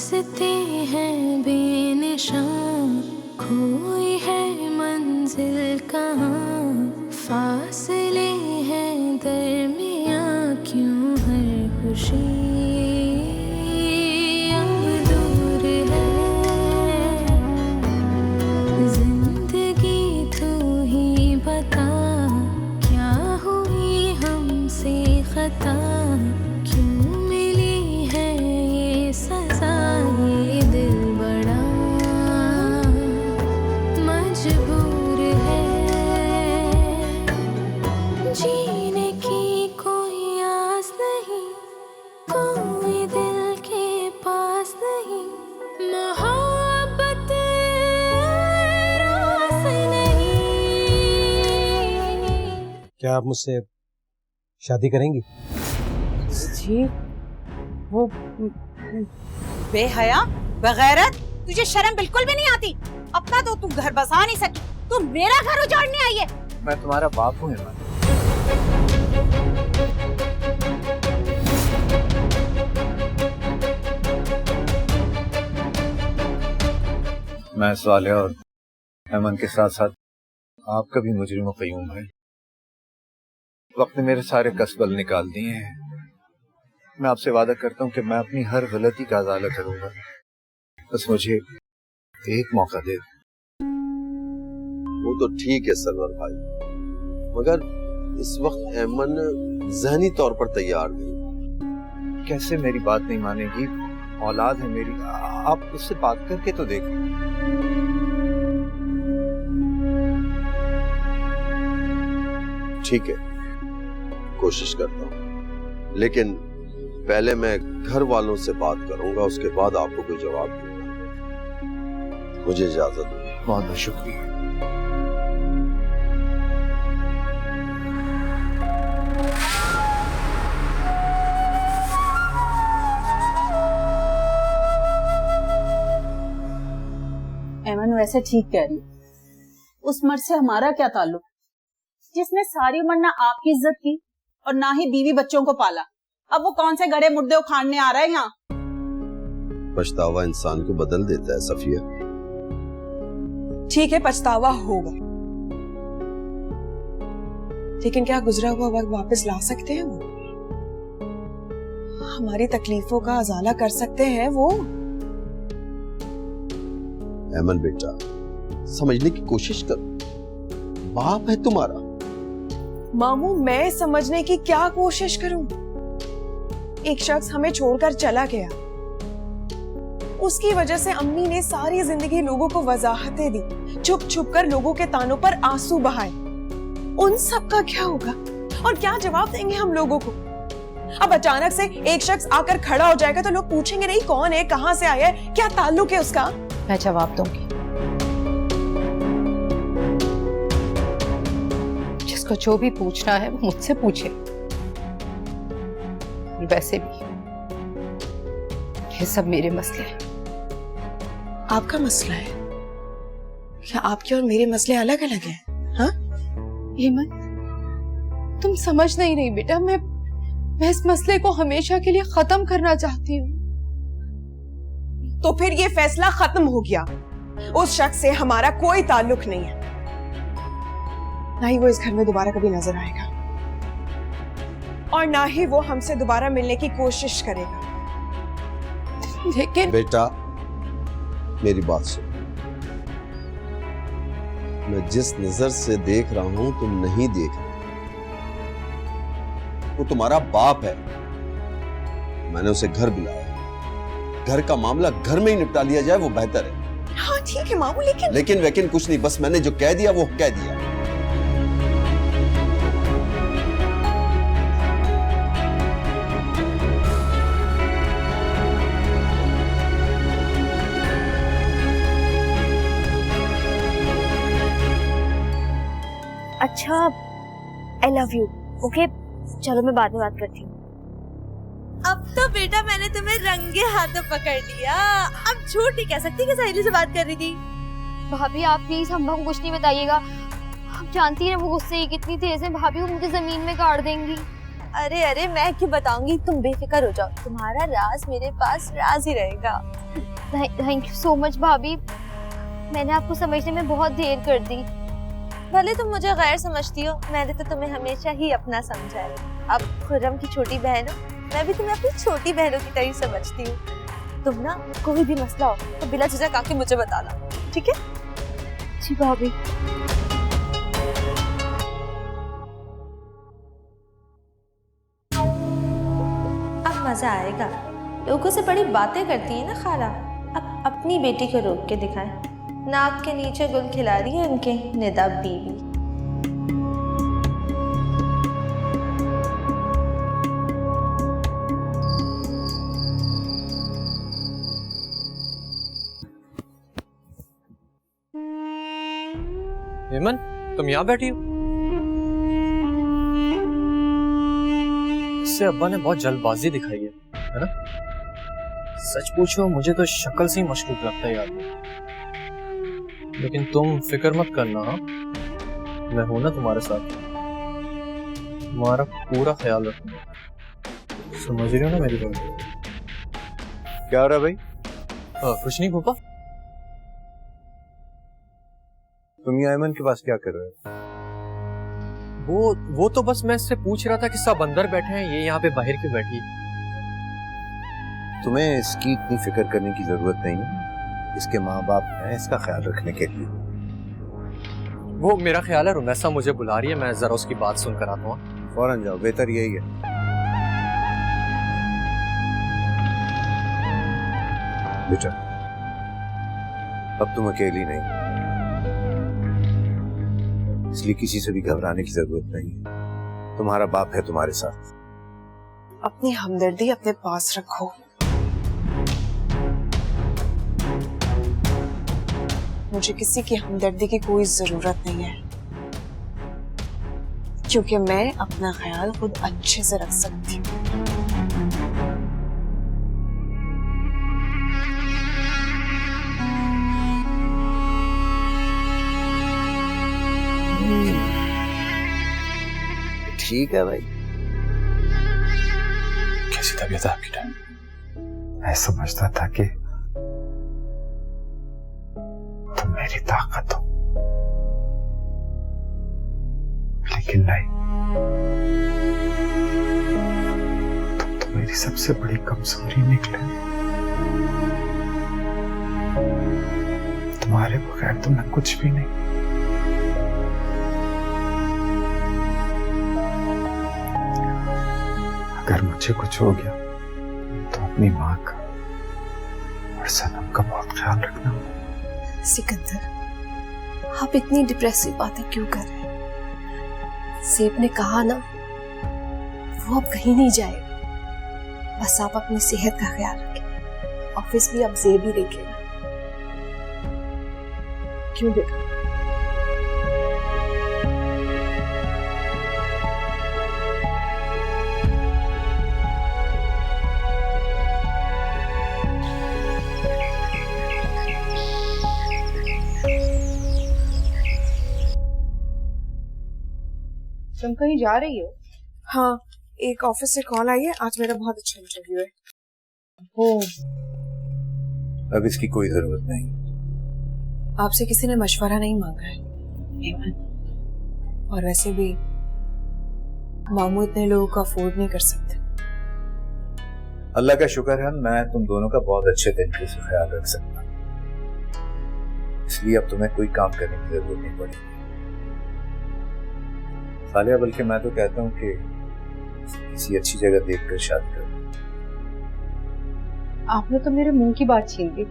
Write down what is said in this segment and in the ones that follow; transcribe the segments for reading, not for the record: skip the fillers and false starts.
रास्ते हैं बेनिशान, खोई है मंजिल कहाँ, फासले हैं दरमियाँ, क्यों हर खुशी अब दूर है। जिंदगी तू ही बता, क्या हुई हमसे खता, क्यों मिली है ये सजा, ये दिल बड़ा मजबूर है। जीने की कोई आस नहीं, कोई दिल के पास नहीं, मोहब्बत रास नहीं। क्या आप मुझसे शादी करेंगी? जी वो बेहया बगैरत, तुझे शर्म बिल्कुल भी नहीं आती। अपना तो तू घर बसा नहीं सकी, तू मेरा घर उजाड़ने आई है। मैं तुम्हारा बाप हूँ इरमान। मैं सालिया और ऐमन के साथ साथ आपका भी मुजरिम व क़य्यूम है। वक्त ने मेरे सारे कसबल निकाल दिए हैं। मैं आपसे वादा करता हूँ कि मैं अपनी हर गलती का अज़ाला करूंगा, बस मुझे एक मौका दे। वो तो ठीक है सरवर भाई, मगर इस वक्त ऐमन ज़हनी तौर पर तैयार नहीं। कैसे मेरी बात नहीं मानेगी? औलाद है मेरी, आप उससे बात करके तो देखो। ठीक है, कोशिश करता हूँ, लेकिन पहले मैं घर वालों से बात करूंगा, उसके बाद आपको कोई जवाब दूंगा। मुझे इजाजत दो। बहुत बहुत शुक्रिया। ऐमन वैसे ठीक कह रही, उस मर्द से हमारा क्या ताल्लुक, जिसने सारी उम्र ना आपकी इज्जत की और ना ही बीवी बच्चों को पाला। अब वो कौन से गड़े मुर्दे उखाड़ने आ रहा है यहाँ? पछतावा इंसान को बदल देता है सफिया। ठीक है, पछतावा होगा, लेकिन क्या गुजरा हुआ वक्त वापस ला सकते हैं वो? हमारी तकलीफों का अजाला कर सकते हैं वो? ऐमन बेटा, समझने की कोशिश करो, बाप है तुम्हारा। मामू, मैं समझने की क्या कोशिश करूं? एक शख्स हमें छोड़कर चला गया, उसकी वजह से अम्मी ने सारी जिंदगी लोगों को वजाहतें दी, छुप छुप कर लोगों के तानों पर आंसू बहाए। उन सब का क्या होगा और क्या जवाब देंगे हम लोगों को? अब अचानक से एक शख्स आकर खड़ा हो जाएगा तो लोग पूछेंगे नहीं कौन है, कहां से आया है, क्या ताल्लुक है उसका? मैं जवाब दूंगी। जिसको जो भी पूछना है वो मुझसे पूछे। वैसे भी ये सब मेरे मसले हैं। आपका मसला है? क्या आपके और मेरे मसले अलग अलग हैं? हाँ? हेमंत, तुम समझ नहीं रही बेटा, मैं इस मसले को हमेशा के लिए खत्म करना चाहती हूँ। तो फिर ये फैसला खत्म हो गया, उस शख्स से हमारा कोई ताल्लुक नहीं है, ना ही वो इस घर में दोबारा कभी नजर आएगा और ना ही वो हमसे दोबारा मिलने की कोशिश करेगा। लेकिन बेटा मेरी बात सुन, मैं जिस नजर से देख रहा हूं तुम नहीं देख रहे। वो तुम्हारा बाप है, मैंने उसे घर बुलाया, घर का मामला घर में ही निपटा लिया जाए वो बेहतर है। हाँ ठीक है मामू, लेकिन वैकिन कुछ नहीं, बस मैंने जो कह दिया वो कह दिया। अच्छा, आई लव यू। ओके, चलो मैं बाद में बात करती हूँ। अब तो बेटा मैंने तुम्हें रंगे हाथों पकड़ लिया, अब झूठ नहीं कह सकती कि सहेली से बात कर रही थी। भाभी आप प्लीज हमको कुछ नहीं बताइएगा, आप जानती हैं वो गुस्से कितनी तेज है, भाभी वो मुझे जमीन में गाड़ देंगी। अरे अरे मैं क्यों बताऊंगी, तुम बेफिक्र हो जाओ, तुम्हारा राज मेरे पास राज ही रहेगा। थैंक यू सो मच भाभी, मैंने आपको समझने में बहुत देर कर दी। भले तुम मुझे गैर समझती हो, मैंने तो तुम्हें हमेशा ही अपना समझा है। अब खुर्रम की छोटी बहन हो, मैं भी तुम्हें अपनी छोटी बहनों की तरह समझती हूँ। तुम ना कोई भी मसला हो तो बिला झिझक आके मुझे बताना, ठीक है? जी भाभी। अब मजा आएगा। लोगों से बड़ी बातें करती है ना खाला, अब अपनी बेटी को रोक के दिखाएं। नाक के नीचे गुल खिला रही है उनके निदा बीवी। हेमन, तुम यहाँ बैठी हो? इससे अब्बा ने बहुत जल्दबाजी दिखाई है ना? सच पूछो मुझे तो शक्ल से ही मशकूक लगता है यार, लेकिन तुम फिक्र मत करना, हाँ? मैं हूं ना तुम्हारे साथ, तुम्हारा पूरा ख्याल रखूंगा। समझ रहे हो ना मेरी बात? क्या हो रहा है भाई? कुछ नहीं फूफा। तुम ये अयमन के पास क्या कर रहे हो? वो तो बस मैं इससे पूछ रहा था कि सब अंदर बैठे हैं, ये यहाँ पे बाहर क्यों बैठी है? तुम्हें इसकी इतनी फिक्र करने की जरूरत नहीं है, इसके माँ बाप हैं इसका ख्याल रखने के लिए। वो मेरा ख्याल है रुमैसा मुझे बुला रही है, मैं जरा उसकी बात सुनकर आता हूँ। फौरन जाओ, बेहतर यही है। बेटा अब तुम अकेली नहीं, इसलिए किसी से भी घबराने की जरूरत नहीं है। तुम्हारा बाप है तुम्हारे साथ। अपनी हमदर्दी अपने पास रखो। मुझे किसी की हमदर्दी की कोई जरूरत नहीं है, क्योंकि मैं अपना ख्याल खुद अच्छे से रख सकती हूँ। ठीक है भाई। कैसी तबीयत है आपकी? मैं समझता था कि तुम मेरी ताकत हो, लेकिन नहीं, तुम तो मेरी सबसे बड़ी कमजोरी निकले। तुम्हारे बगैर तो मैं कुछ भी नहीं। अगर मुझे कुछ हो गया तो अपनी माँ का और सनम का बहुत ख्याल रखना। सिकंदर, आप इतनी डिप्रेसिव बातें क्यों कर रहे हैं? सेब ने कहा ना, वो अब कहीं नहीं जाएगा। बस आप अपनी सेहत का ख्याल रखें। ऑफिस भी अब जेब ही देखेगा। क्यों बेटा? तुम कहीं जा रही हो? हाँ, एक ऑफिस से कॉल आई है, आज मेरा बहुत अच्छा इंटरव्यू है। हो, अब इसकी कोई जरूरत नहीं। आपसे किसी ने मशवरा नहीं मांगा है हेमन, और वैसे भी मामू इतने लोगों को अफोर्ड नहीं कर सकते। अल्लाह का शुक्र है मैं तुम दोनों का बहुत अच्छे तरीके से ख्याल रख सकता, इसलिए अब तुम्हें कोई काम करने की जरूरत नहीं पड़ेगी। सालिया, बल्कि मैं तो कहता हूँ कि किसी अच्छी जगह देखकर शादी कर। आपने तो मेरे मुंह की बात छीन ली।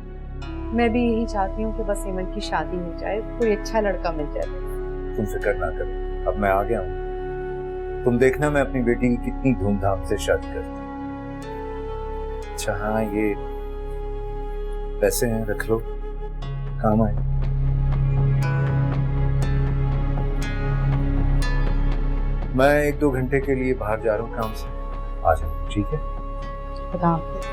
मैं भी यही चाहती हूँ कि बस हेमन की शादी हो जाए, कोई अच्छा लड़का मिल जाए। तुम फिक्र ना करो, अब मैं आ गया हूँ। तुम देखना मैं अपनी बेटी की कितनी धूमधाम से शादी करता हूँ। अच्छा हाँ, ये पैसे हैं, रख लो, काम आए। मैं 1-2 घंटे के लिए बाहर जा रहा हूँ काम से, आ जाओ, ठीक है? खुदा हाफिज़।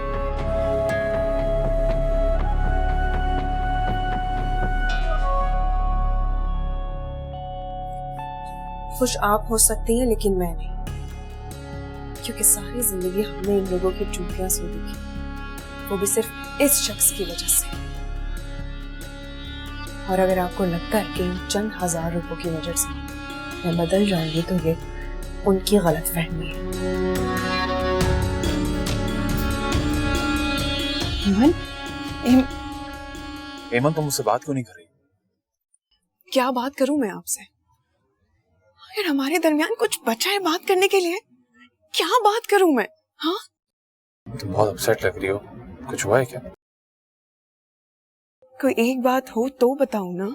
खुश आप हो सकती हैं, लेकिन मैं नहीं। क्योंकि सारी जिंदगी हमने इन लोगों की चूतियां सो देखी, वो भी सिर्फ इस शख्स की वजह से। और अगर आपको लगता है कि इन चंद हजार रुपयों की वजह से मैं बदल जाऊंगी तो ये उनकी गलतफहमी है। एमन तुम मुझसे बात क्यों नहीं कर रही? क्या बात करूं मैं आपसे? अगर हमारे दरमियान कुछ बचा है बात करने के लिए, क्या बात करूं मैं? हाँ, तुम बहुत अपसेट लग रही हो, कुछ हुआ है क्या? कोई एक बात हो तो बताओ ना।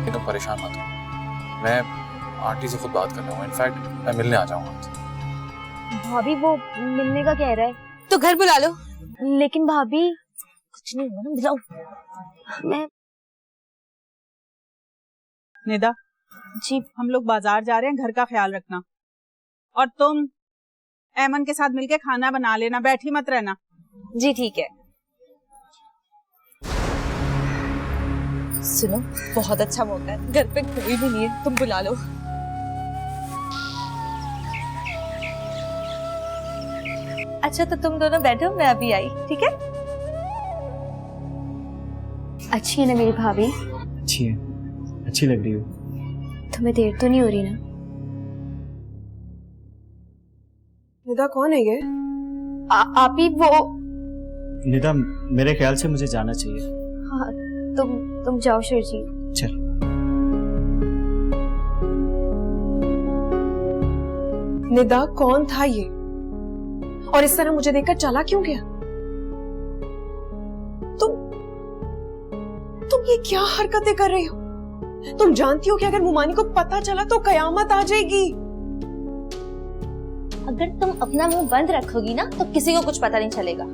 तुम परेशान मत हो, मैं आंटी से खुद बात कर रहा हूँ। इनफैक्ट मैं मिलने आ जाऊंगा। भाभी वो मिलने का कह रहा है तो घर बुला लो। लेकिन भाभी कुछ नहीं हुआ ना, बुलाओ। मैं निदा जी हम लोग बाजार जा रहे हैं, घर का ख्याल रखना। और तुम ऐमन के साथ मिलके खाना बना लेना, बैठी मत रहना। जी ठीक है। सुनो, बहुत अच्छा मौका है, घर पे कोई भी नहीं है, तुम बुला लो। अच्छा तो तुम दोनों बैठो, मैं अभी आई, ठीक है? अच्छी है ना मेरी भाभी? अच्छी है, अच्छी लग रही हो। तुम्हें देर तो नहीं हो रही ना? निदा कौन है ये? आप ही वो? निदा मेरे ख्याल से मुझे जाना चाहिए। हाँ तुम जाओ शिरजी। चल। निदा कौन था ये? और इस तरह मुझे देखकर चला क्यों गया? तुम ये क्या हरकतें कर रही हो? तुम जानती हो कि अगर मुमानी को पता चला तो कयामत आ जाएगी। अगर तुम अपना मुंह बंद रखोगी ना तो किसी को कुछ पता नहीं चलेगा।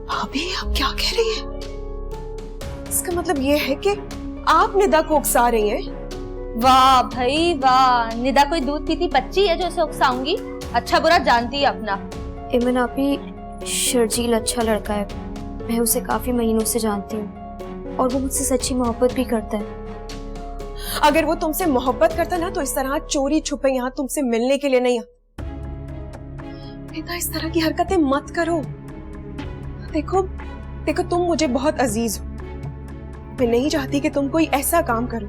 भाभी आप क्या कह रही हैं? इसका मतलब ये है कि आप निदा को उकसा रही हैं? वाह भाई वाह, निदा कोई दूध पीती बच्ची है जो उसे उकसाऊंगी? अच्छा बुरा जानती है अपना। इमन आप ही शर्जील अच्छा लड़का है, मैं उसे काफी महीनों से जानती हूँ और वो मुझसे सच्ची मोहब्बत भी करता है। अगर वो तुमसे मोहब्बत करता ना तो इस तरह चोरी छुपे यहाँ तुमसे मिलने के लिए नहीं आता। निदा इस तरह की हरकतें मत करो। देखो तुम मुझे बहुत अजीज हो, मैं नहीं चाहती कि तुम कोई ऐसा काम करो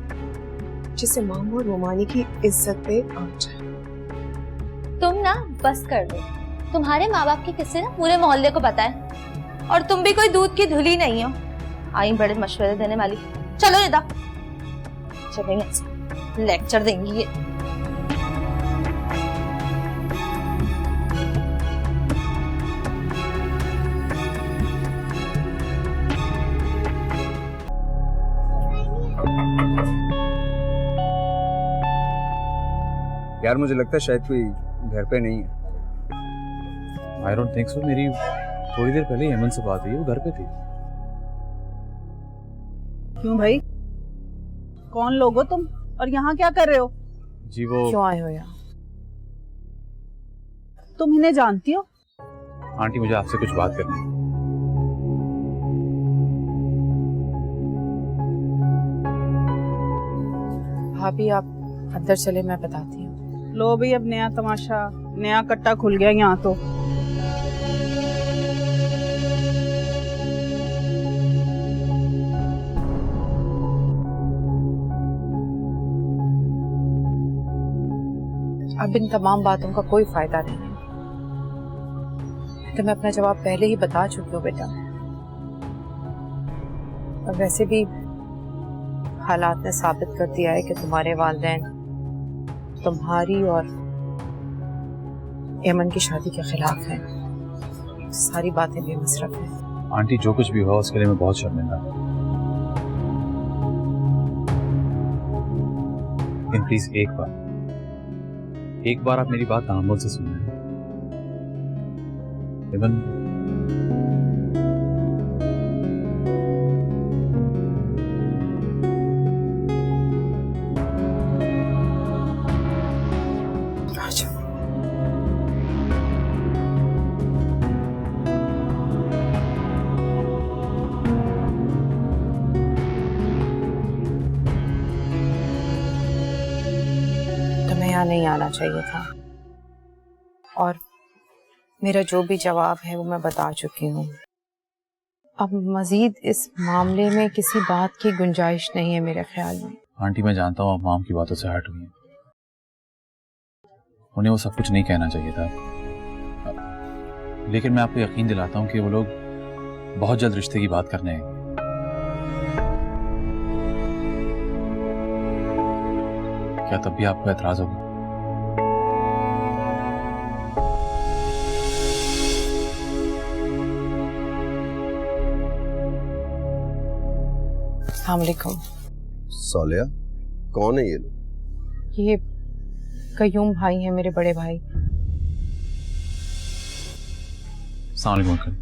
जिससे मामू और मोमानी की इज्जत पे आ जाए। तुम ना बस कर दो, तुम्हारे माँ बाप के किस्से ना पूरे मोहल्ले को पता है और तुम भी कोई दूध की धुली नहीं हो। आई बड़े मशवरे देने वाली। चलो निदा, चलेंगे, लेक्चर देंगी ये। यार मुझे लगता है शायद कोई घर पे नहीं है। I don't think so. मेरी थोड़ी देर पहले हेमंत से बात हुई, वो घर पे थी। क्यों भाई, कौन लोग हो तुम और यहाँ क्या कर रहे हो? जी वो क्यों आए हो यहाँ? तुम इन्हें जानती हो? आंटी मुझे आपसे कुछ बात करनी है। भाभी आप अंदर चले, मैं बताती हूँ। लो भी अब नया तमाशा, नया कट्टा खुल गया यहाँ तो। अब इन तमाम बातों का कोई फायदा नहीं है, तो मैं अपना जवाब पहले ही बता चुकी हूँ बेटा। और वैसे भी हालात ने साबित कर दिया है कि तुम्हारे वालिदैन तुम्हारी और ऐमन की शादी के खिलाफ हैं। सारी बातें बेमसरफ हैं। आंटी जो कुछ भी हुआ उसके लिए मैं बहुत शर्मिंदा हूँ, लेकिन प्लीज एक बार आप मेरी बात तहम्मुल से सुनिए। ऐमन यहाँ नहीं आना चाहिए था, और मेरा जो भी जवाब है वो मैं बता चुकी हूँ। अब मजीद इस मामले में किसी बात की गुंजाइश नहीं है मेरे ख्याल में। आंटी, मैं जानता हूँ आप माम की बातों से हट हुई हैं। उन्हें वो सब कुछ नहीं कहना चाहिए था, लेकिन मैं आपको यकीन दिलाता हूँ कि वो लोग बहुत जल्द रिश्ते की बात करने हैं। क्या तब भी आपको एतराज होगा? अस्सलाम वालेकुम। सालिया, कौन है ये लोग? ये कयूम भाई हैं, मेरे बड़े भाई। अस्सलाम वालेकुम अंकल।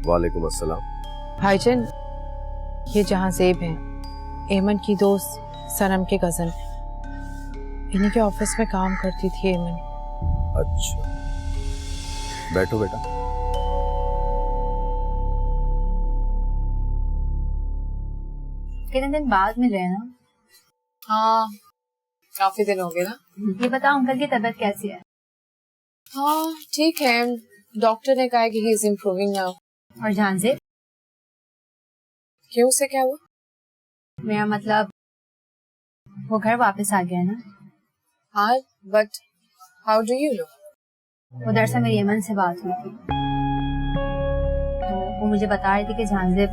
वालेकुम अस्सलाम। भाईजान, ये जहाँ ज़ेब हैं, एमन की दोस्त सनम के कज़न, इन्हीं के ऑफिस में काम करती थी एमन। अच्छा, बैठो बेटा। कितने दिन बाद मिल रहे हैं ना? हाँ, काफी दिन हो गए ना। ये बताओ अंकल की तबीयत कैसी है? हाँ ठीक है, डॉक्टर ने कहा है कि ही इज इम्प्रूविंग नाउ। और जान से क्यों, से क्या हुआ? मेरा मतलब वो घर वापस आ गया है ना। हाँ, but how do you know? उधर से मेरी यमन से बात हुई थी, तो वो मुझे बता रही थी कि जानजेब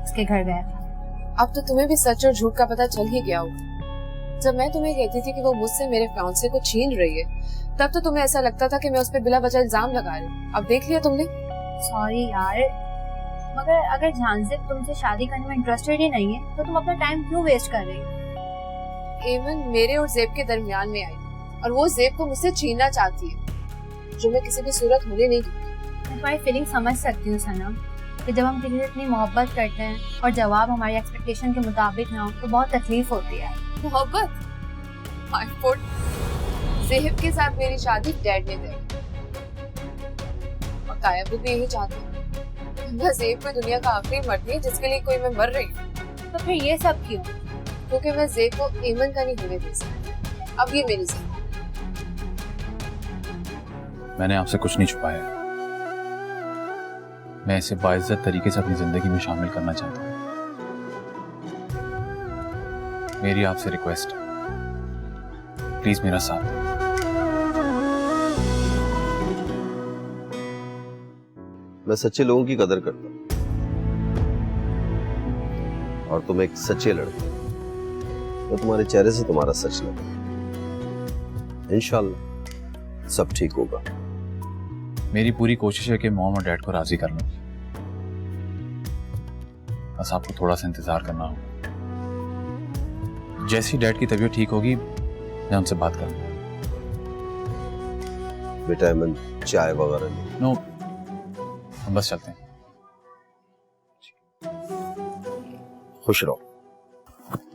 उसके घर गया था। अब तो तुम्हें भी सच और झूठ का पता चल ही गया होगा। जब मैं तुम्हें कहती थी कि वो मुझसे मेरे फियांसे को छीन रही है, तब तो तुम्हें ऐसा लगता था कि मैं उस पर बिला वजह इल्जाम लगा रही हूँ। अब देख लिया तुमने। सॉरी यार, मगर अगर जानजेब तुमसे शादी करने में इंटरेस्टेड ही नहीं है तो तुम अपना टाइम क्यों वेस्ट कर रही हो? एमन मेरे और ज़ेब के दरमियान में आई और वो ज़ेब को मुझसे छीनना चाहती है, जो मैं किसी भी सूरत होने नहीं दूंगी। मैं तुम्हारी फीलिंग समझ सकती हूँ सनम, कि जब हम किसी से इतनी मोहब्बत करते हैं और जवाब हमारी एक्सपेक्टेशन के मुताबिक ना हो तो बहुत तकलीफ होती है। मोहब्बत? माय फुट, ज़ेब के साथ मेरी शादी डैड ने तय की, और कायब भी यही चाहती है। मैं ज़ेब कोई दुनिया का आखिरी मर्द है जिसके लिए कोई मैं मर रही हूँ। तो फिर ये सब क्यों? क्योंकि मैं ज़ेब को एमन का नहीं होने दे सकती। अब ये मेरी जिंदगी। मैंने आपसे कुछ नहीं छुपाया, मैं इसे बाइज्जत तरीके से अपनी जिंदगी में शामिल करना चाहता हूँ। मेरी आपसे रिक्वेस्ट है, प्लीज मेरा साथ दो। मैं सच्चे लोगों की कदर करता हूँ, और तुम एक सच्चे लड़के, तो तुम्हारे चेहरे से तुम्हारा सच लगा। इंशाल्लाह सब ठीक होगा। मेरी पूरी कोशिश है कि मॉम और डैड को राजी कर लूं, बस आपको थोड़ा सा इंतजार करना होगा। जैसी डैड की तबीयत ठीक होगी मैं उनसे बात करूंगा। बेटा एमन, चाय वगैरह नहीं? नो, हम बस चलते हैं। खुश रहो।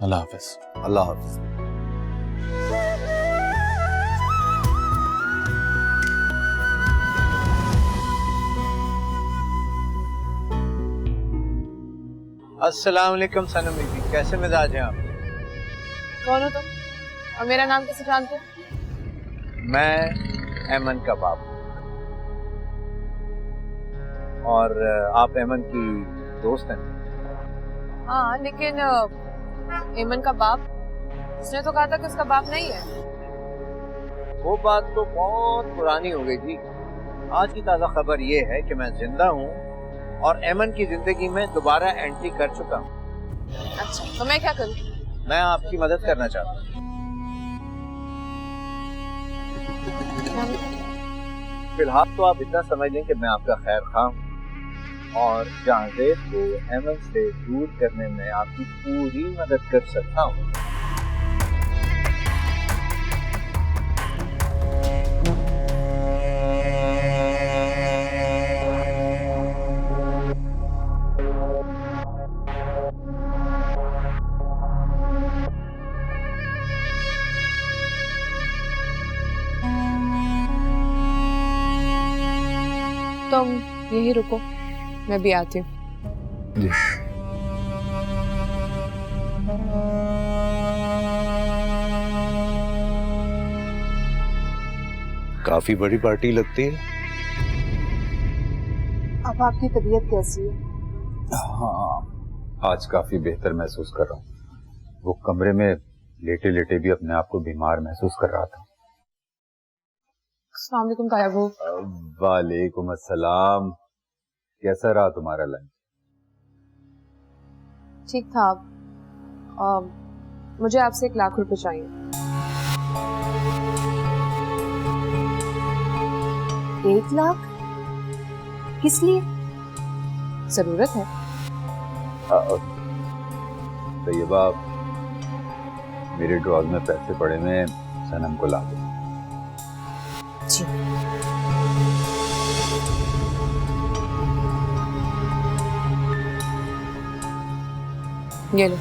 अल्लाह हाफिज। अल्लाह हाफिज। अस्सलाम वालेकुम सनम बीबी, कैसे मिजाज हैं आप? कौन हो तुम और मेरा नाम कैसे जानते हो? मैं एमन का बाप, और आप एमन की दोस्त हैं। हाँ, लेकिन एमन का बाप, उसने तो कहा था कि उसका बाप नहीं है। वो बात तो बहुत पुरानी हो गई थी। आज की ताज़ा खबर ये है कि मैं जिंदा हूँ और एमन की जिंदगी में दोबारा एंट्री कर चुका हूँ। अच्छा, तो मैं क्या करूँ? मैं आपकी मदद करना चाहता हूँ। फिलहाल तो आप इतना समझ लें कि मैं आपका खैर खा हूँ, और जानजेब को एमन से दूर करने में आपकी पूरी मदद कर सकता हूँ। तुम यही रुको, मैं भी आती हूँ। जी। काफी बड़ी पार्टी लगती है। अब आपकी तबीयत कैसी है? हाँ, आज काफी बेहतर महसूस कर रहा हूँ। वो कमरे में लेटे लेटे भी अपने आप को बीमार महसूस कर रहा था। अस्सलाम वालेकुम ताया वो। वालेकुम अस्सलाम। कैसा रहा तुम्हारा लंच? ठीक था। मुझे आपसे 1 लाख रुपए चाहिए। 1 लाख? किस लिए? जरूरत है। तैयबा, मेरे ड्रॉज में पैसे पड़े में सनम को ला दो। जी। ये लो,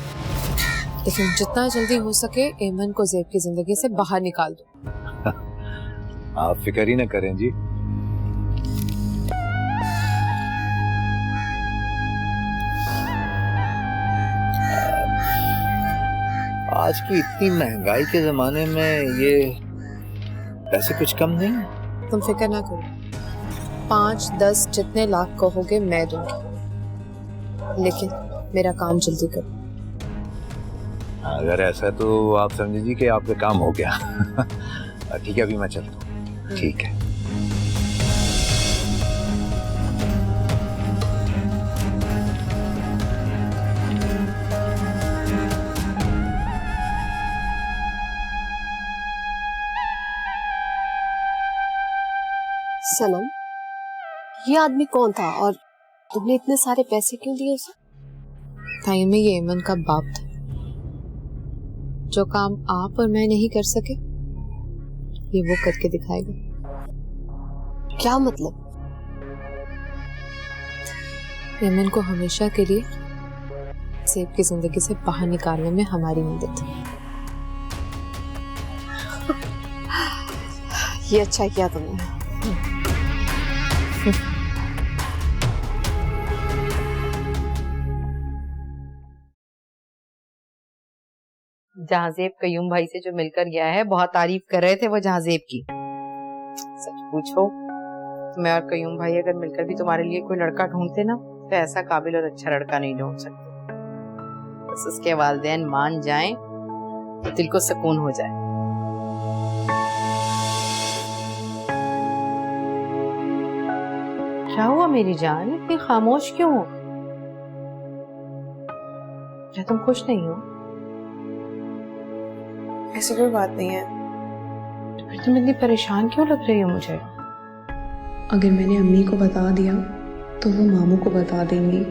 लेकिन जितना जल्दी हो सके एमन को ज़ेब की जिंदगी से बाहर निकाल दो। आप फिक्र ही न करें जी। आज की इतनी महंगाई के जमाने में ये पैसे कुछ कम नहीं है। तुम फिक्र ना करो, 5-10 जितने लाख कहोगे मैं दूंगी, लेकिन मेरा काम जल्दी करो। अगर ऐसा तो आप समझ जी कि आपका काम हो गया। ठीक है, अभी मैं चलता हूँ। ठीक है। सनम, ये आदमी कौन था और तुमने इतने सारे पैसे क्यों दिए उसे? ताई में ये एमन का बाप था। जो काम आप और मैं नहीं कर सके, ये वो करके दिखाएगा। क्या मतलब? एमन को हमेशा के लिए सेब की जिंदगी से बाहर निकालने में हमारी मदद। ये अच्छा किया तुमने। जहाजेब कयूम भाई से जो मिलकर गया है, बहुत तारीफ कर रहे थे वो जहाजेब की। सच पूछो, मैं और कयूम भाई अगर मिलकर भी तुम्हारे लिए कोई लड़का ढूंढते ना, तो ऐसा काबिल और अच्छा लड़का नहीं ढूंढ सकते। बस उसके वालिदैन मान जाएं तो दिल को सुकून हो जाए। क्या हुआ मेरी जान, इतनी खामोश क्यों हो? क्या तुम खुश नहीं हो? ऐसी कोई बात नहीं है। तो फिर तुम इतनी परेशान क्यों लग रही हो मुझे? अगर मैंने अम्मी को बता दिया तो वो मामू को बता देंगी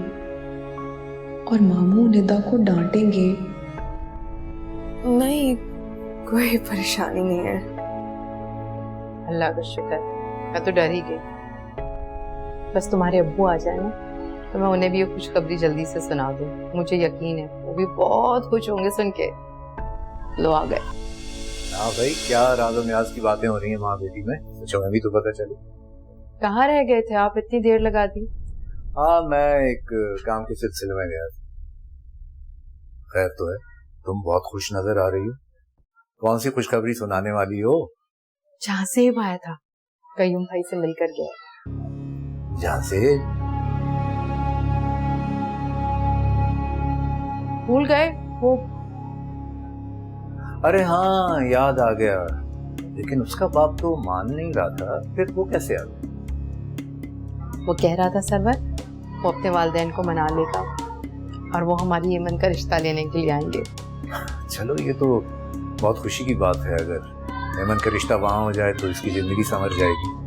और मामू निदा को डांटेंगे। नहीं, कोई परेशानी नहीं है। अल्लाह का शुक्र, मैं तो डर ही गई। बस तुम्हारे अब्बू आ जाए ना, तो मैं उन्हें भी ये खुशखबरी जल्दी से सुना दूं। मुझे यकीन है वो भी बहुत खुश होंगे सुन के। लो आ गए। हाँ भाई, क्या राज़ो न्याज़ की बातें हो रही हैं माँ बेटी में, सोचो हमें भी तो पता चले। कहाँ रह गए थे आप, इतनी देर लगा दी? हाँ, मैं एक काम के सिलसिले में गया था। खैर तो है, तुम बहुत खुश नजर आ रही हो। कौन सी खुशखबरी सुनाने वाली हो? जहाजेब आया था, कयूम भाई से मिलकर गया। जहाजेब? भूल गए वो? अरे हाँ, याद आ गया। लेकिन उसका बाप तो मान नहीं रहा था, फिर वो कैसे आ गया? वो कह रहा था सरवर, वो अपने वालिदैन को मना लेगा और वो हमारी यमन का रिश्ता लेने के लिए आएंगे। चलो, ये तो बहुत खुशी की बात है। अगर यमन का रिश्ता वहां हो जाए तो इसकी जिंदगी संवर जाएगी।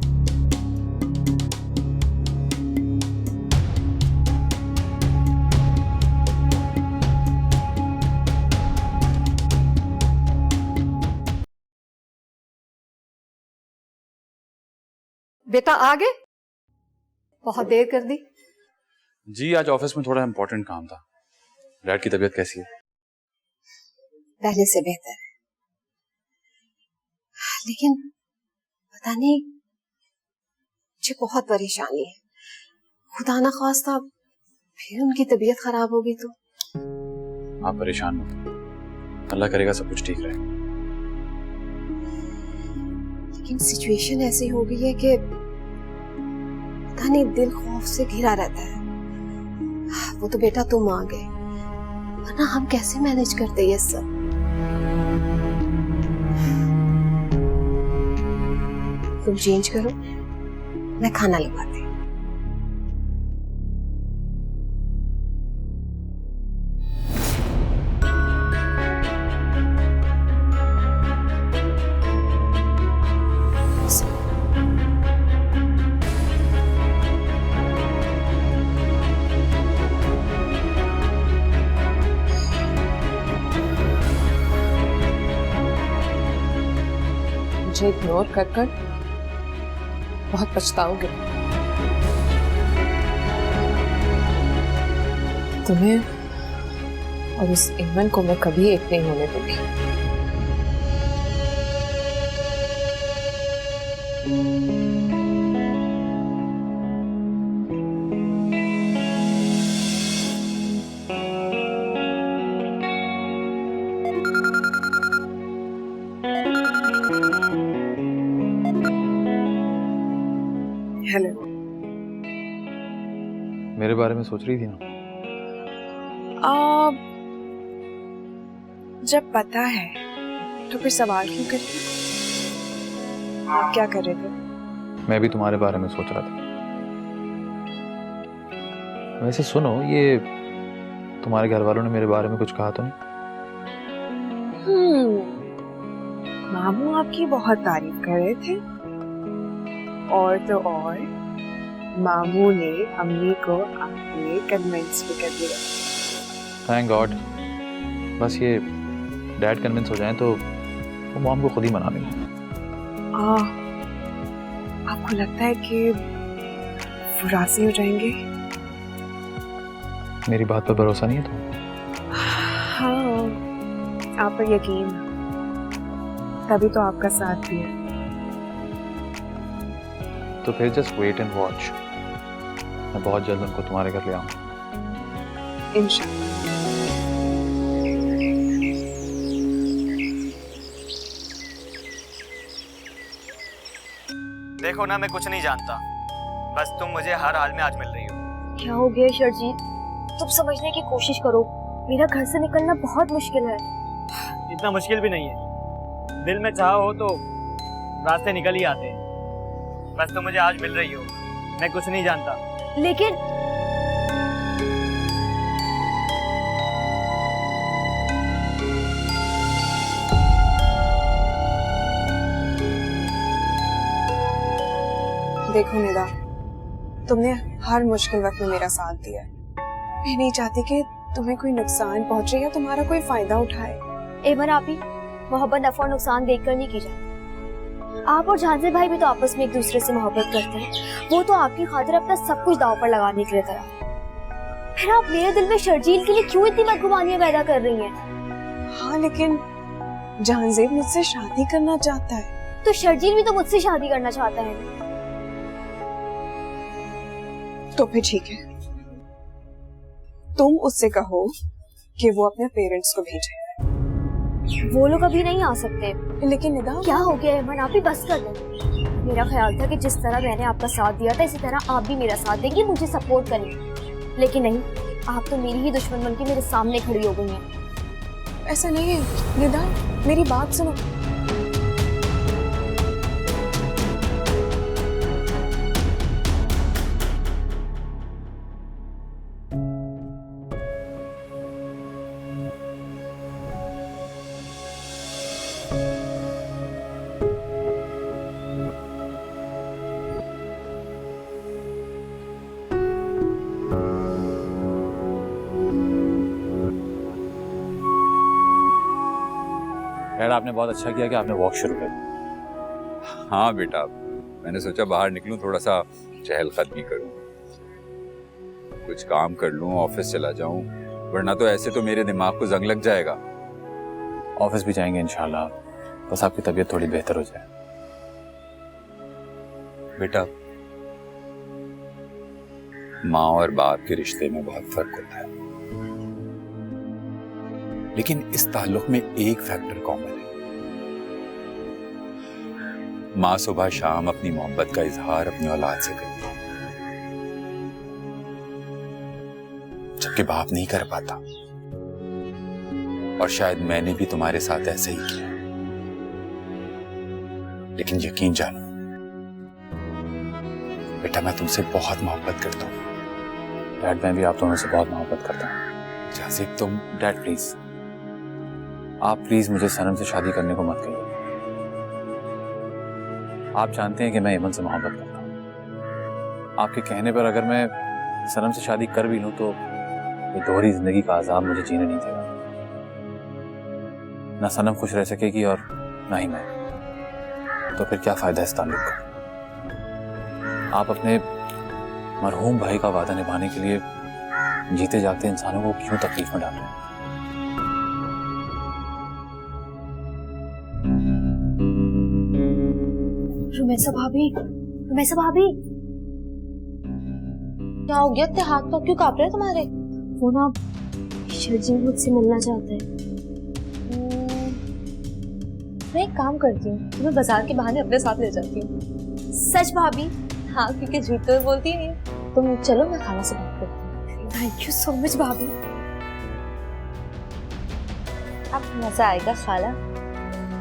बेटा आ गए? बहुत देर कर दी। जी, आज ऑफिस में थोड़ा इम्पोर्टेंट काम था। डैड की तबीयत कैसी है? पहले से बेहतर है, लेकिन पता नहीं, मुझे बहुत परेशानी है। खुदा ना खास्ता फिर उनकी तबीयत खराब होगी तो। आप परेशान मत, अल्लाह करेगा सब कुछ ठीक रहे। लेकिन सिचुएशन ऐसी हो गई है कि पता नहीं दिल खौफ से घिरा रहता है। वो तो बेटा तुम आ गए, वरना हम कैसे मैनेज करते ये सब। तुम चेंज करो, मैं खाना लगवाती हूँ। मुझे इग्नोर कर बहुत पछताओगे। तुम्हें और उस इमन को मैं कभी एक नहीं होने दूंगी। हेलो। मेरे बारे में सोच रही थी ना? जब पता है तो फिर सवाल क्यों करती? आप क्या कर रहे थे? मैं भी तुम्हारे बारे में सोच रहा था। वैसे सुनो, ये तुम्हारे घर वालों ने मेरे बारे में कुछ कहा तो नहीं? मामू आपकी बहुत तारीफ कर रहे थे। और तो और मामू ने अम्मी को आपके कन्विंस भी कर दिया। Thank God. बस ये डैड कन्विंस हो जाएं तो वो मॉम को खुद ही मना लेंगे। आपको लगता है कि वो राजी हो जाएंगे? मेरी बात पर भरोसा नहीं है तुम? हाँ, आप पर यकीन, तभी तो आपका साथ दिया। तो फिर जस्ट वेट एंड वॉच। मैं बहुत जल्द उनको तुम्हारे घर ले आऊंगा। इंशाल्लाह। देखो ना, मैं कुछ नहीं जानता, बस तुम मुझे हर हाल में आज मिल रही हो। क्या हो गया शर्जील? तुम समझने की कोशिश करो, मेरा घर से निकलना बहुत मुश्किल है। इतना मुश्किल भी नहीं है, दिल में चाह हो तो रास्ते निकल ही आते हैं। बस तुम मुझे आज मिल रही हो, मैं कुछ नहीं जानता। लेकिन देखो निदा, तुमने हर मुश्किल वक्त में मेरा साथ दिया। मैं नहीं चाहती कि तुम्हें कोई नुकसान पहुंचे या तुम्हारा कोई फायदा उठाए। एमन आपी, मोहब्बत नफा और नुकसान देखकर नहीं की जाती। आप और झांसे भाई भी तो आपस में एक दूसरे से मोहब्बत करते हैं। वो तो आपकी खातिर अपना सब कुछ दांव पर लगाने के लिए तैयार। फिर आप मेरे दिल में शर्जील के लिए क्यों इतनी बदगुमानियां पैदा कर रही हैं? हाँ, लेकिन जहांजेब मुझसे शादी करना चाहता है। तो शर्जील भी तो मुझसे शादी करना चाहता है। तो फिर ठीक है, तुम उससे कहो कि वो अपने पेरेंट्स को भेजे। वो लोग अभी नहीं आ सकते। लेकिन निदा, क्या हो गया एमन? आप ही बस कर दो। मेरा ख्याल था कि जिस तरह मैंने आपका साथ दिया था, इसी तरह आप भी मेरा साथ देंगी, मुझे सपोर्ट करेंगी। लेकिन नहीं, आप तो मेरी ही दुश्मन बनके मेरे सामने खड़ी हो गई हैं। ऐसा नहीं है निदा, मेरी बात सुनो। यार, आपने बहुत अच्छा किया कि आपने वॉक शुरू कर दी। हाँ बेटा, मैंने सोचा बाहर निकलूं, थोड़ा सा चहलकदमी करूं, कुछ काम कर लूं, ऑफिस चला जाऊं, वरना तो ऐसे तो मेरे दिमाग को जंग लग जाएगा। ऑफिस भी जाएंगे इंशाल्लाह, बस आपकी तबीयत थोड़ी बेहतर हो जाए। बेटा, माँ और बाप के रिश्ते में बहुत फर्क होता है, लेकिन इस ताल्लुक में एक फैक्टर कॉमन है। माँ सुबह शाम अपनी मोहब्बत का इजहार अपनी औलाद से करती है, जबकि बाप नहीं कर पाता। और शायद मैंने भी तुम्हारे साथ ऐसे ही किया, लेकिन यकीन जानो बेटा, मैं तुमसे बहुत मोहब्बत करता हूँ। डैड, मैं भी आप दोनों से बहुत मोहब्बत करता हूँ। जाज़िब तुम डैड प्लीज, आप प्लीज मुझे सनम से शादी करने को मत कहिए। आप जानते हैं कि मैं एमन से मोहब्बत करता हूँ। आपके कहने पर अगर मैं सनम से शादी कर भी लूं तो ये दोहरी जिंदगी का आजाब मुझे जीने नहीं देगा। ना सनम खुश रह सकेगी और ना ही मैं, तो फिर क्या फायदा इस ताल्लुक का। आप अपने मरहूम भाई का वादा निभाने के लिए जीते जागते इंसानों को क्यों तकलीफ में डाल रहे हैं? रुमैसा भाभी, रुमैसा भाभी, क्या हो गया? इतने हाथ पाँव क्यों कांप रहे हैं तुम्हारे? वो ना शर्जी मुझसे मिलना चाहता है। मैं एक काम करती हूँ, तुम्हें बाजार के बहाने अपने साथ ले जाती हूँ। सच भाभी? हाँ, क्योंकि झूठ तो बोलती नहीं। तुम चलो, मैं खाला से बात करती हूँ। थैंक यू सो मच भाभी। अब मजा आएगा खाला,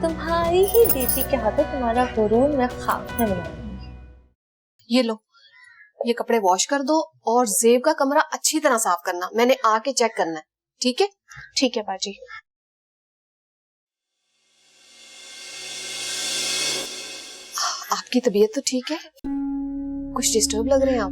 तुम्हारी ही बेटी के हाथों तुम्हारा गुरूर मैं खाक में मिला दूंगी। ये लो, ये कपड़े वॉश कर दो और जेब का कमरा अच्छी तरह साफ करना। मैंने आके चेक करना है, ठीक है? ठीक है बाजी। आपकी तबीयत तो ठीक है? कुछ डिस्टर्ब लग रहे हैं आप।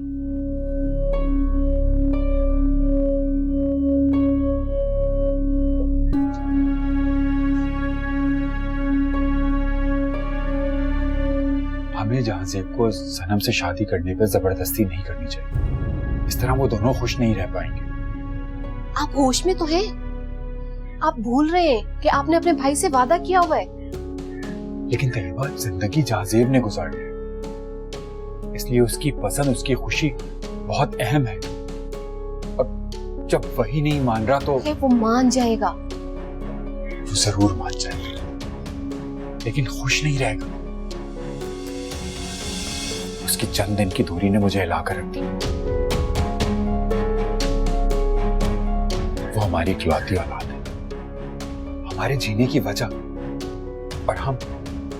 हमें जहाज़ेब को सनम से शादी करने पर जबरदस्ती नहीं करनी चाहिए। इस तरह वो दोनों खुश नहीं रह पाएंगे। आप होश में तो हैं? आप भूल रहे हैं कि आपने अपने भाई से वादा किया हुआ है। लेकिन तैयबा, जिंदगी जहाज़ेब ने गुजारी है, इसलिए उसकी पसंद, उसकी खुशी बहुत अहम है। और जब वही नहीं मान रहा तो वो मान जाएगा। वो जरूर मान जाएगा, लेकिन खुश नहीं रहेगा। उसकी चंद दिन की दूरी ने मुझे हिला कर रख दी। वो हमारी इकलौती औलाद है, हमारे जीने की वजह, और हम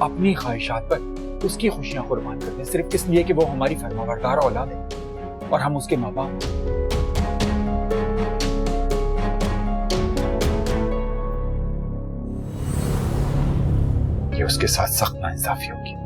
अपनी ख्वाहिशात पर उसकी खुशियां कुर्बान करते हैं सिर्फ इसलिए कि वो हमारी फरमाबरदार औलाद है और हम उसके माँ बाप। ये उसके साथ सख्त नाइंसाफी होगी।